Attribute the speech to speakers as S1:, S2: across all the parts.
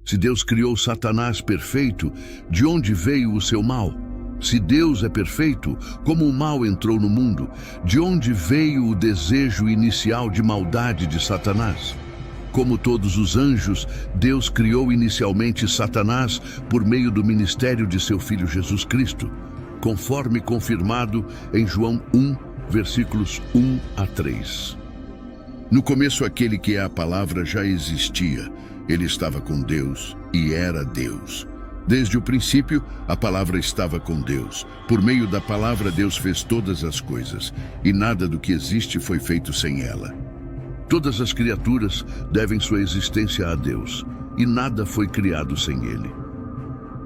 S1: Se Deus criou Satanás perfeito, de onde veio o seu mal? Se Deus é perfeito, como o mal entrou no mundo? De onde veio o desejo inicial de maldade de Satanás? Como todos os anjos, Deus criou inicialmente Satanás por meio do ministério de seu Filho Jesus Cristo, conforme confirmado em João 1, versículos 1 a 3. No começo, aquele que é a palavra já existia. Ele estava com Deus e era Deus. Desde o princípio, a palavra estava com Deus. Por meio da palavra, Deus fez todas as coisas, e nada do que existe foi feito sem ela. Todas as criaturas devem sua existência a Deus, e nada foi criado sem Ele.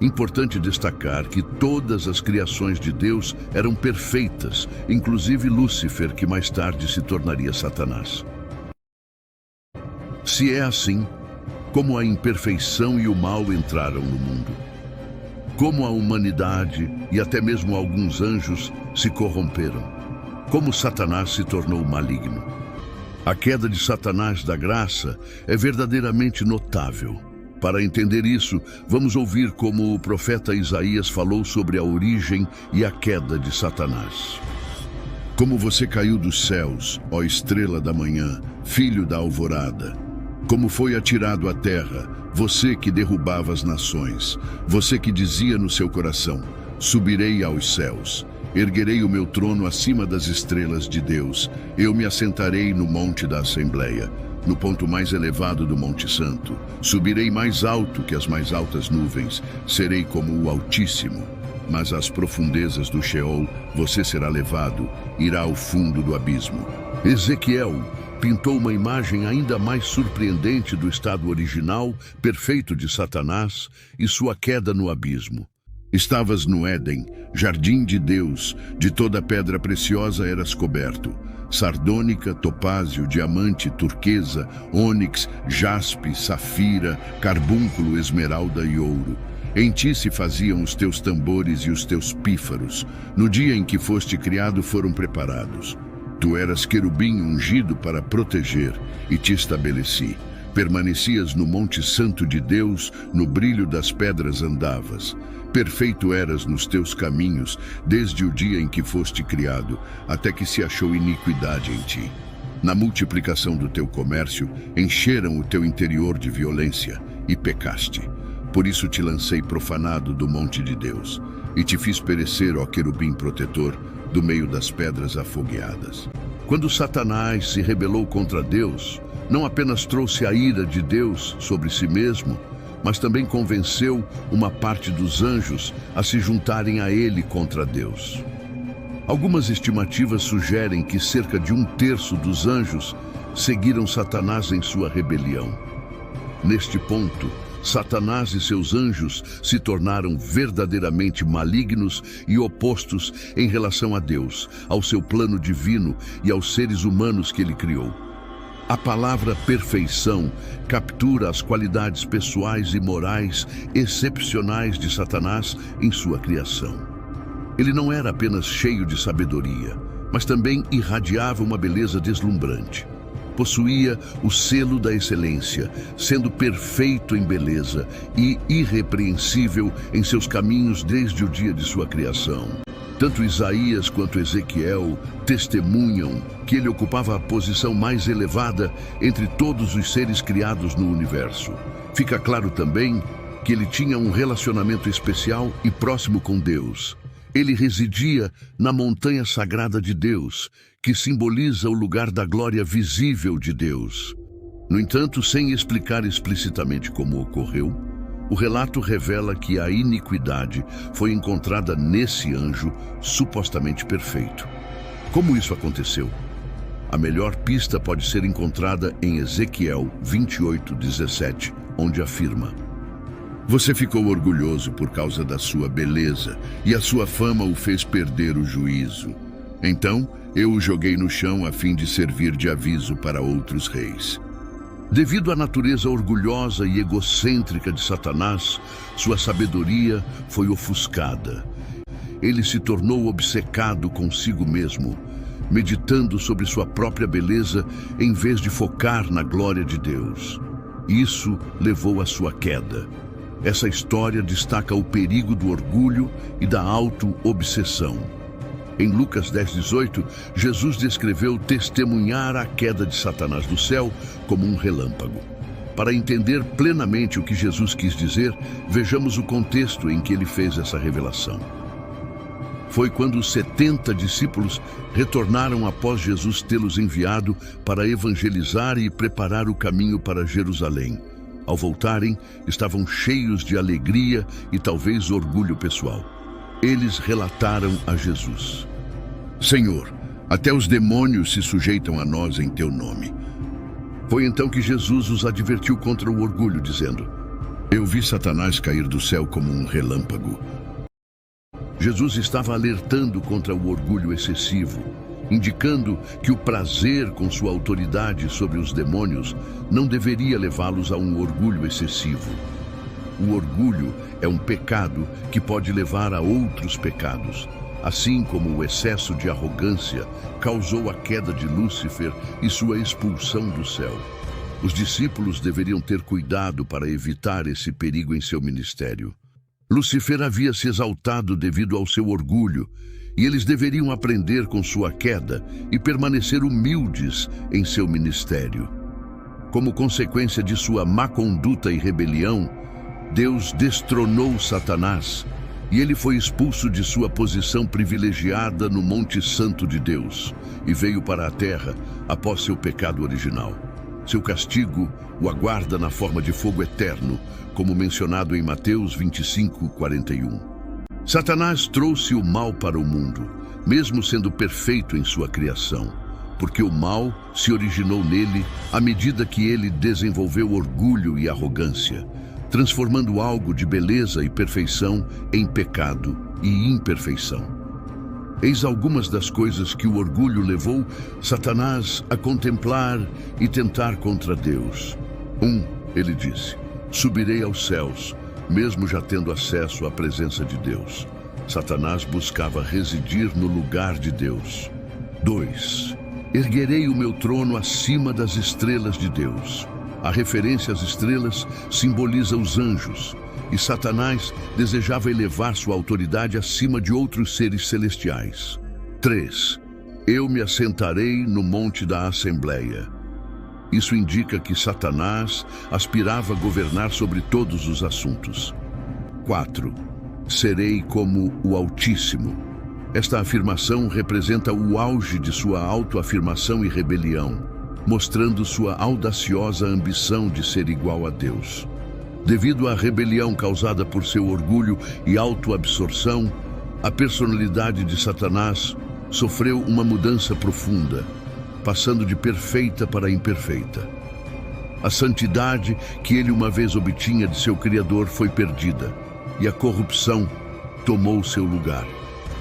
S1: Importante destacar que todas as criações de Deus eram perfeitas, inclusive Lúcifer, que mais tarde se tornaria Satanás. Se é assim, como a imperfeição e o mal entraram no mundo? Como a humanidade e até mesmo alguns anjos se corromperam? Como Satanás se tornou maligno? A queda de Satanás da graça é verdadeiramente notável. Para entender isso, vamos ouvir como o profeta Isaías falou sobre a origem e a queda de Satanás. Como você caiu dos céus, ó estrela da manhã, filho da alvorada. Como foi atirado à terra, você que derrubava as nações, você que dizia no seu coração: subirei aos céus, erguerei o meu trono acima das estrelas de Deus, eu me assentarei no monte da Assembleia, no ponto mais elevado do Monte Santo, subirei mais alto que as mais altas nuvens, serei como o Altíssimo. Mas às profundezas do Sheol você será levado, irá ao fundo do abismo. Ezequiel pintou uma imagem ainda mais surpreendente do estado original, perfeito de Satanás e sua queda no abismo. Estavas no Éden, jardim de Deus, de toda pedra preciosa eras coberto. Sardônica, topázio, diamante, turquesa, ônix, jaspe, safira, carbúnculo, esmeralda e ouro. Em ti se faziam os teus tambores e os teus pífaros. No dia em que foste criado foram preparados. Tu eras querubim ungido para proteger, e te estabeleci. Permanecias no monte santo de Deus, no brilho das pedras andavas. Perfeito eras nos teus caminhos, desde o dia em que foste criado, até que se achou iniquidade em ti. Na multiplicação do teu comércio, encheram o teu interior de violência, e pecaste. Por isso te lancei profanado do monte de Deus, e te fiz perecer, ó querubim protetor, do meio das pedras afogueadas. Quando Satanás se rebelou contra Deus, não apenas trouxe a ira de Deus sobre si mesmo, mas também convenceu uma parte dos anjos a se juntarem a ele contra Deus. Algumas estimativas sugerem que cerca de 1/3 dos anjos seguiram Satanás em sua rebelião. Neste ponto, Satanás e seus anjos se tornaram verdadeiramente malignos e opostos em relação a Deus, ao seu plano divino e aos seres humanos que ele criou. A palavra perfeição captura as qualidades pessoais e morais excepcionais de Satanás em sua criação. Ele não era apenas cheio de sabedoria, mas também irradiava uma beleza deslumbrante. Possuía o selo da excelência, sendo perfeito em beleza e irrepreensível em seus caminhos desde o dia de sua criação. Tanto Isaías quanto Ezequiel testemunham que ele ocupava a posição mais elevada entre todos os seres criados no universo. Fica claro também que ele tinha um relacionamento especial e próximo com Deus. Ele residia na montanha sagrada de Deus, que simboliza o lugar da glória visível de Deus. No entanto, sem explicar explicitamente como ocorreu, o relato revela que a iniquidade foi encontrada nesse anjo supostamente perfeito. Como isso aconteceu? A melhor pista pode ser encontrada em Ezequiel 28:17, onde afirma: Você ficou orgulhoso por causa da sua beleza, e a sua fama o fez perder o juízo. Então, eu o joguei no chão a fim de servir de aviso para outros reis. Devido à natureza orgulhosa e egocêntrica de Satanás, sua sabedoria foi ofuscada. Ele se tornou obcecado consigo mesmo, meditando sobre sua própria beleza em vez de focar na glória de Deus. Isso levou à sua queda. Essa história destaca o perigo do orgulho e da auto-obsessão. Em Lucas 10:18, Jesus descreveu testemunhar a queda de Satanás do céu como um relâmpago. Para entender plenamente o que Jesus quis dizer, vejamos o contexto em que ele fez essa revelação. Foi quando os 70 discípulos retornaram após Jesus tê-los enviado para evangelizar e preparar o caminho para Jerusalém. Ao voltarem, estavam cheios de alegria e talvez orgulho pessoal. Eles relataram a Jesus: Senhor, até os demônios se sujeitam a nós em teu nome. Foi então que Jesus os advertiu contra o orgulho, dizendo: Eu vi Satanás cair do céu como um relâmpago. Jesus estava alertando contra o orgulho excessivo, indicando que o prazer com sua autoridade sobre os demônios não deveria levá-los a um orgulho excessivo. O orgulho é um pecado que pode levar a outros pecados, assim como o excesso de arrogância causou a queda de Lúcifer e sua expulsão do céu. Os discípulos deveriam ter cuidado para evitar esse perigo em seu ministério. Lúcifer havia se exaltado devido ao seu orgulho, e eles deveriam aprender com sua queda e permanecer humildes em seu ministério. Como consequência de sua má conduta e rebelião, Deus destronou Satanás, e ele foi expulso de sua posição privilegiada no Monte Santo de Deus e veio para a terra após seu pecado original. Seu castigo o aguarda na forma de fogo eterno, como mencionado em Mateus 25:41. Satanás trouxe o mal para o mundo, mesmo sendo perfeito em sua criação, porque o mal se originou nele à medida que ele desenvolveu orgulho e arrogância, transformando algo de beleza e perfeição em pecado e imperfeição. Eis algumas das coisas que o orgulho levou Satanás a contemplar e tentar contra Deus. 1. Ele disse: Subirei aos céus, mesmo já tendo acesso à presença de Deus. Satanás buscava residir no lugar de Deus. 2. Erguerei o meu trono acima das estrelas de Deus. A referência às estrelas simboliza os anjos, e Satanás desejava elevar sua autoridade acima de outros seres celestiais. 3. Eu me assentarei no monte da Assembleia. Isso indica que Satanás aspirava a governar sobre todos os assuntos. 4. Serei como o Altíssimo. Esta afirmação representa o auge de sua autoafirmação e rebelião, mostrando sua audaciosa ambição de ser igual a Deus. Devido à rebelião causada por seu orgulho e autoabsorção, a personalidade de Satanás sofreu uma mudança profunda, passando de perfeita para imperfeita. A santidade que ele uma vez obtinha de seu Criador foi perdida, e a corrupção tomou seu lugar.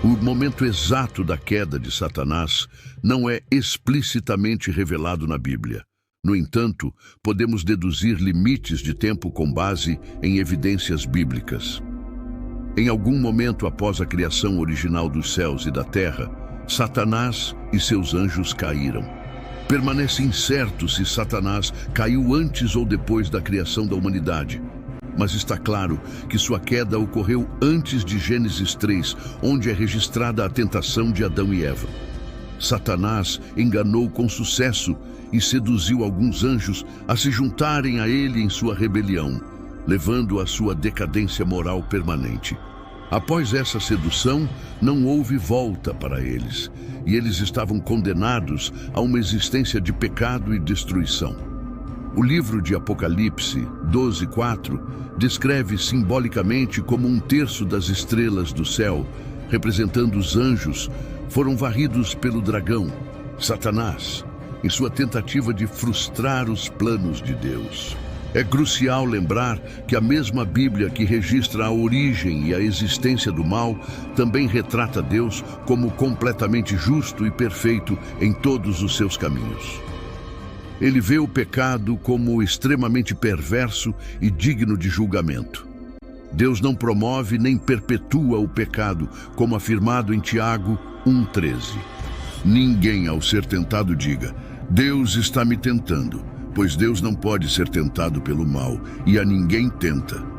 S1: O momento exato da queda de Satanás não é explicitamente revelado na Bíblia. No entanto, podemos deduzir limites de tempo com base em evidências bíblicas. Em algum momento após a criação original dos céus e da terra, Satanás e seus anjos caíram. Permanece incerto se Satanás caiu antes ou depois da criação da humanidade, mas está claro que sua queda ocorreu antes de Gênesis 3, onde é registrada a tentação de Adão e Eva. Satanás enganou com sucesso e seduziu alguns anjos a se juntarem a ele em sua rebelião, levando à sua decadência moral permanente. Após essa sedução, não houve volta para eles, e eles estavam condenados a uma existência de pecado e destruição. O livro de Apocalipse 12:4 descreve simbolicamente como 1/3 das estrelas do céu, representando os anjos, foram varridos pelo dragão, Satanás, em sua tentativa de frustrar os planos de Deus. É crucial lembrar que a mesma Bíblia que registra a origem e a existência do mal também retrata Deus como completamente justo e perfeito em todos os seus caminhos. Ele vê o pecado como extremamente perverso e digno de julgamento. Deus não promove nem perpetua o pecado, como afirmado em Tiago 1:13. Ninguém, ao ser tentado, diga: Deus está me tentando, pois Deus não pode ser tentado pelo mal, e a ninguém tenta.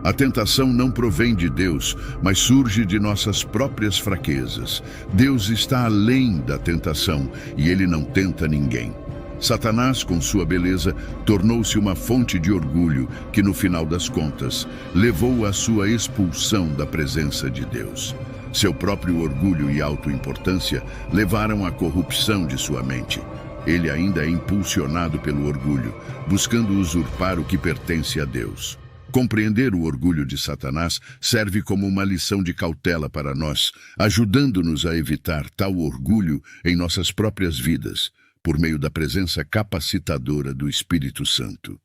S1: A tentação não provém de Deus, mas surge de nossas próprias fraquezas. Deus está além da tentação, e ele não tenta ninguém. Satanás, com sua beleza, tornou-se uma fonte de orgulho que, no final das contas, levou à sua expulsão da presença de Deus. Seu próprio orgulho e autoimportância levaram à corrupção de sua mente. Ele ainda é impulsionado pelo orgulho, buscando usurpar o que pertence a Deus. Compreender o orgulho de Satanás serve como uma lição de cautela para nós, ajudando-nos a evitar tal orgulho em nossas próprias vidas, por meio da presença capacitadora do Espírito Santo.